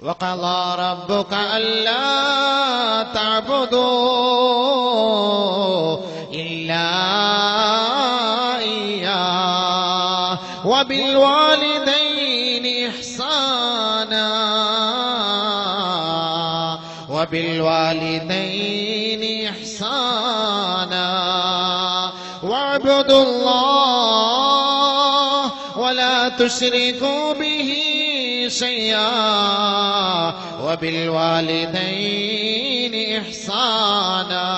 وقضى ربك ألا تعبدوا إلا إياه وبالوالدين إحسانا واعبدوا الله ولا تشركوا به شيئا وبالوالدين إحسانا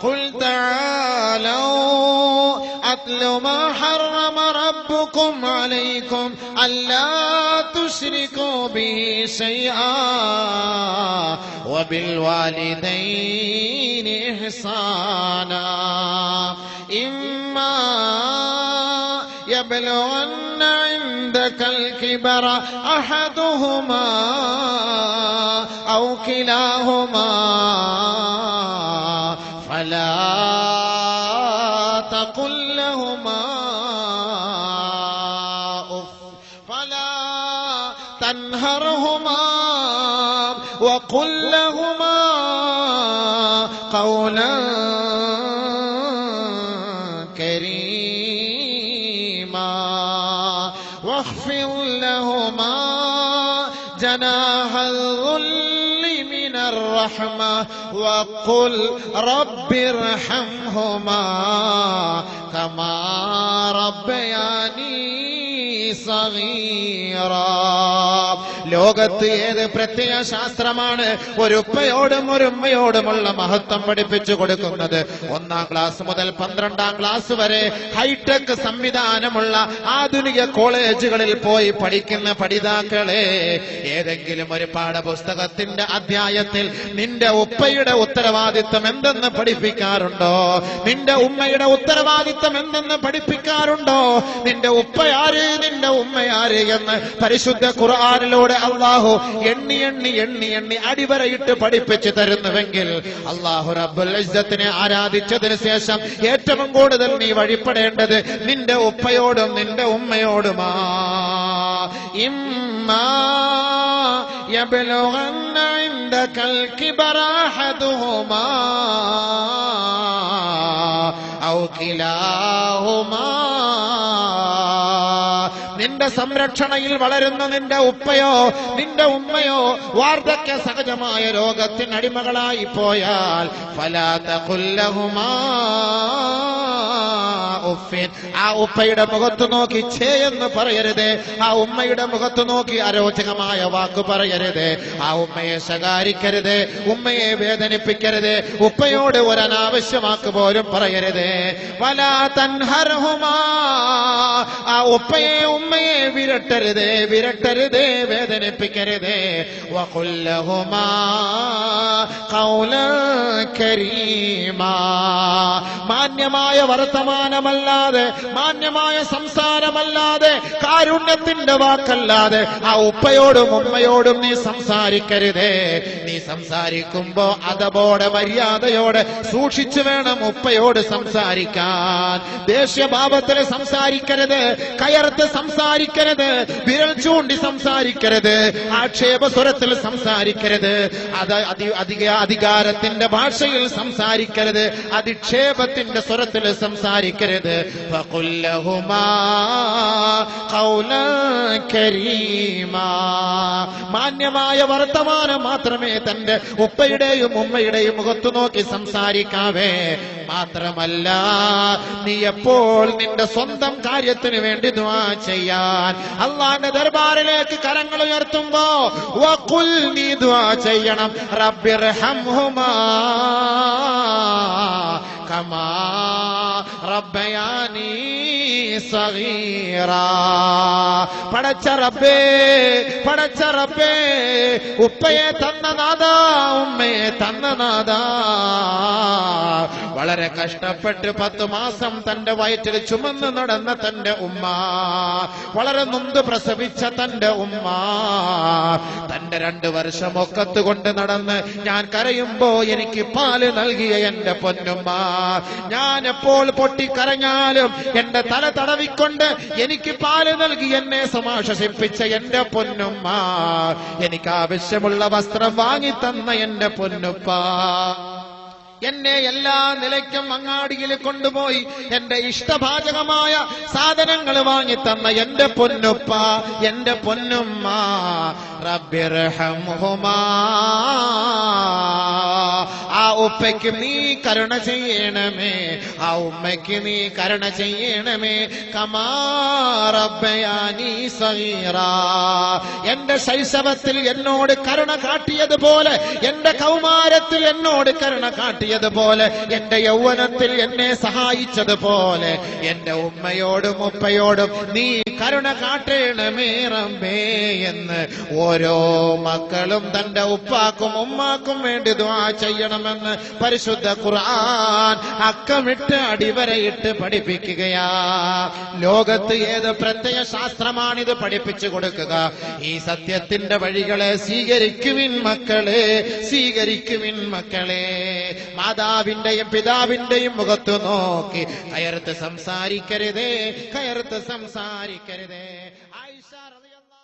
قل تعالوا أتل ما حرم ربكم عليكم ألا تشركوا به شيئا وبالوالدين إحسانا إما يبلغن عندك الكبر أحدهما أو كلاهما فلا تقل لهما أف فلا تنهرهما وقل لهما قولا كريما واخفض لهما جناح الذل من الرحمة وقل رب ارحمهما كما ربياني صغيرا. ലോകത്ത് ഏത് പ്രത്യയ ശാസ്ത്രമാണ് ഒരു ഉപ്പയോടും ഒരു ഉമ്മയോടുമുള്ള മഹത്വം പഠിപ്പിച്ചു കൊടുക്കുന്നത്? 1ാം ക്ലാസ് മുതൽ 12ാം ക്ലാസ് വരെ ഹൈടെക് സംവിധാനമുള്ള ആധുനിക കോളേജുകളിൽ പോയി പഠിക്കുന്ന പഠിതാക്കളെ, ഏതെങ്കിലും ഒരു പാഠപുസ്തകത്തിന്റെ അധ്യായത്തിൽ നിന്റെ ഉപ്പയുടെ ഉത്തരവാദിത്വം എന്തെന്ന് പഠിപ്പിക്കാറുണ്ടോ? നിന്റെ ഉമ്മയുടെ ഉത്തരവാദിത്വം എന്തെന്ന് പഠിപ്പിക്കാറുണ്ടോ? നിന്റെ ഉപ്പയാര്, നിന്റെ ഉമ്മയാര് എന്ന് പരിശുദ്ധ ഖുർആനിലൂടെ അല്ലാഹു എണ്ണി എണ്ണി എണ്ണി എണ്ണി അടിവരയിട്ട് പഠിപ്പിച്ചു തരുന്നുവെങ്കിൽ അല്ലാഹു റബ്ബുൽ ഇസ്സത്തിനെ ആരാധിച്ചതിന് ശേഷം ഏറ്റവും കൂടുതൽ നീ വഴിപ്പെടേണ്ടത് നിന്റെ ഉപ്പയോടും നിന്റെ ഉമ്മയോടുമാ. ഇമ്മാ യബ്ലുഗന്ന ഇൻദകൽ കിബറ അഹദുഹുമാ ഔ കിലാഹുമാ. നിന്റെ സംരക്ഷണയിൽ വളരുന്ന നിന്റെ ഉപ്പയോ നിന്റെ ഉമ്മയോ വാർദ്ധക്യ സഹജമായ രോഗത്തിന് അടിമകളായി പോയാൽ ഫലാ തഖുൽ ലഹുമാ ഉഫ്ഫിൻ. ആ ഉപ്പയുടെ മുഖത്ത് നോക്കി ഛേ എന്ന് പറയരുത്. ആ ഉമ്മയുടെ മുഖത്ത് നോക്കി അരോചകമായ വാക്ക് പറയരുത്. ആ ഉമ്മയെ ശകാരിക്കരുത്, ഉമ്മയെ വേദനിപ്പിക്കരുത്, ഉപ്പയോട് ഒരു അനാവശ്യമാക്ക് പോലും പറയരുത്. വലാ തൻഹർഹുമാ. ആ ഉപ്പയെ ഉമ്മയെ വിരട്ടരുത്, വിരട്ടരുത്, വേദനിപ്പിക്കരുത്. വഖുൽ ലഹുമാ ഖൗലൻ കരീമാ. മാന്യമായ വർത്തമാനമല്ലാതെ, മാന്യമായ സംസാരമല്ലാതെ, കാരുണ്യത്തിന്റെ വാക്കല്ലാതെ ആ ഉപ്പയോടും ഉമ്മയോടും നീ സംസാരിക്കരുത്. നീ സംസാരിക്കുമ്പോ അതബോടെ മര്യാദയോടെ സൂക്ഷിച്ചു വേണം ഉപ്പയോട് സംസാരിക്കാൻ. ദേഷ്യഭാവത്തിൽ സംസാരിക്കരുത്, കയർത്ത് സംസാരിക്കരുത്, വിരൽ ചൂണ്ടി സംസാരിക്കരുത്, ആക്ഷേപസ്വരത്തിൽ സംസാരിക്കരുത്, അധികാരത്തിന്റെ ഭാഷയിൽ സംസാരിക്കരുത്, അധിക്ഷേപത്തിന്റെ സ്വരത്തിൽ സംസാരിക്കരുത്. ഫഖുൽ ലഹുമാ ഖൗലൻ കരീമാ. മാന്യമായ വർത്തമാനം മാത്രമേ തന്റെ ഉപ്പയുടെയും ഉമ്മയുടെയും മുഖത്തു നോക്കി സംസാരിക്കാവേ. മാത്രമല്ല, നീ എപ്പോൾ നിന്റെ സ്വന്തം കാര്യത്തിന് വേണ്ടി ദുആ ചെയ്യാൻ അല്ലാഹുവിന്റെ ദർബാറിലേക്ക് കരങ്ങൾ ഉയർത്തുമ്പോ വഖുൽ, നീ ദുആ ചെയ്യണം, റബ്ബിർഹംഹുമാ കമാ റബ്ബയാനി സഗീറാ. പടച്ച റബ്ബേ, പടച്ച റബ്ബേ, ഉപ്പയെ തന്ന നാഥാ, ഉമ്മയെ തന്ന നാഥാ, വളരെ കഷ്ടപ്പെട്ട് 10 മാസം തന്റെ വയറ്റിൽ ചുമന്ന് നടന്ന തന്റെ ഉമ്മ, വളരെ നൊന്ത് പ്രസവിച്ച തന്റെ ഉമ്മ, തന്റെ എന്റെ 2 വർഷം ഒക്കത്ത് കൊണ്ട് നടന്ന് ഞാൻ കരയുമ്പോ എനിക്ക് പാല് നൽകിയ എന്റെ പൊന്നുമ്മ, ഞാൻ എപ്പോൾ പൊട്ടിക്കരഞ്ഞാലും എന്റെ തല തടവിക്കൊണ്ട് എനിക്ക് പാല് നൽകി എന്നെ സമാശ്വസിപ്പിച്ച എന്റെ പൊന്നുമ്മ, എനിക്ക് ആവശ്യമുള്ള വസ്ത്രം വാങ്ങി തന്ന എന്റെ പൊന്നുപ്പ, എന്നെ എല്ലാ നിലയ്ക്കും അങ്ങാടിയിൽ കൊണ്ടുപോയി എന്റെ ഇഷ്ടഭാജകമായ സാധനങ്ങൾ വാങ്ങി തന്ന എന്റെ പൊന്നുപ്പ, എന്റെ പൊന്നുമ്മ, റബ്ബിർഹംഹുമാ, ആ ഉപ്പയ്ക്ക് നീ കരുണ ചെയ്യണമേ, ആ ഉമ്മയ്ക്ക് നീ കരുണ ചെയ്യണമേ, കമാ റബ്ബയാനി സഗീറാ, എന്റെ ശൈശവത്തിൽ എന്നോട് കരുണ കാട്ടിയതുപോലെ, എന്റെ കൗമാരത്തിൽ എന്നോട് കരുണ കാട്ടിയതുപോലെ, എന്റെ യൗവനത്തിൽ എന്നെ സഹായിച്ചതുപോലെ എന്റെ ഉമ്മയോടും ഉപ്പയോടും നീ കരുണ കാട്ടണമേ റബ്ബേ എന്ന് ഓരോ മക്കളും തന്റെ ഉപ്പാക്കും ഉമ്മാക്കും വേണ്ടി ദുആ ചെയ്യണമെന്ന് പരിശുദ്ധ ഖുർആൻ അക്കമിട്ട് അടിവരയിട്ട് പഠിപ്പിക്കുകയാ. ലോകത്ത് ഏത് പ്രത്യയ ശാസ്ത്രമാണിത് പഠിപ്പിച്ചു കൊടുക്കുക? ഈ സത്യത്തിന്റെ വഴികളെ സ്വീകരിക്കുവിൻ മക്കളെ, സ്വീകരിക്കുവിൻ മക്കളെ. മാതാവിന്റെയും പിതാവിന്റെയും മുഖത്ത് നോക്കി കയർത്ത് സംസാരിക്കരുതേ, കയർത്ത് സംസാരിക്കരുതേ. ആയിഷ റളിയല്ലാഹു